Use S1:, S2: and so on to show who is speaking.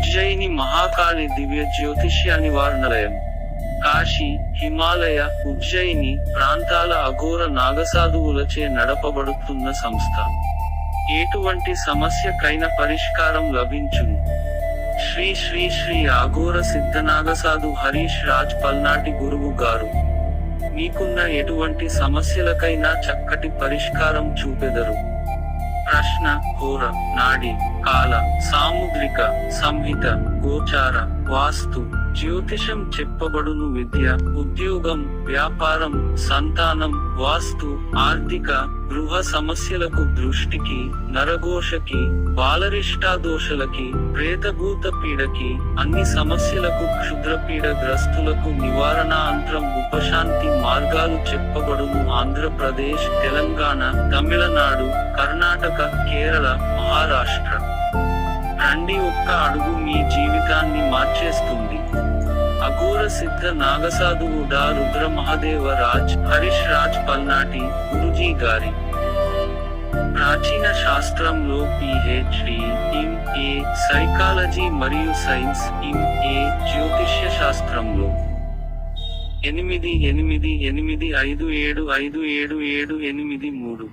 S1: ఉజ్జయిని మహాకాళి దివ్య జ్యోతిష్య నివారణాలయం. కాశీ, హిమాలయ, ఉజ్జయిని ప్రాంతాల అఘోర నాగసాధువులచే నడపబడుతున్న సంస్థ. ఎటువంటి సమస్యకైన పరిష్కారం లభించును. శ్రీ శ్రీ శ్రీ అఘోర సిద్ధనాగసాధు హరీష్ రాజ్ పల్నాటి గురువు గారు మీకున్న ఎటువంటి సమస్యలకైనా చక్కటి పరిష్కారం చూపెదరు. ప్రశ్న: హోర, నాడి, కాల, సాముద్రిక, సంహిత, గోచార, వాస్తు, జ్యోతిషం చెప్పబడును. విద్య, ఉద్యోగం, వ్యాపారం, సంతానం, వాస్తు, ఆర్థిక, గృహ సమస్యలకు, దృష్టికి, నరఘోషకి, బాలరిష్టాదోషలకి, ప్రేతభూత పీడకి, అన్ని సమస్యలకు, క్షుద్రపీడ గ్రస్తులకు నివారణ అంతరం ఉపశాంతి మార్గాలు చెప్పబడును. ఆంధ్రప్రదేశ్, తెలంగాణ, తమిళనాడు, కర్ణాటక, కేరళ, మహారాష్ట్ర. రండి, ఒక్క అడుగు మీ జీవితాన్ని మార్చేస్తుంది. అఘోర సిద్ధ నాగసాధువు డా రుద్ర మహదేవ రాజ్ హరీష్ రాజ్ పల్నాటి గురుజీ గారి ప్రాచీన శాస్త్రంలో PhD, MA, సైకాలజీ మరియు సైన్స్, MA, జ్యోతిష్య శాస్త్రంలో 8885757773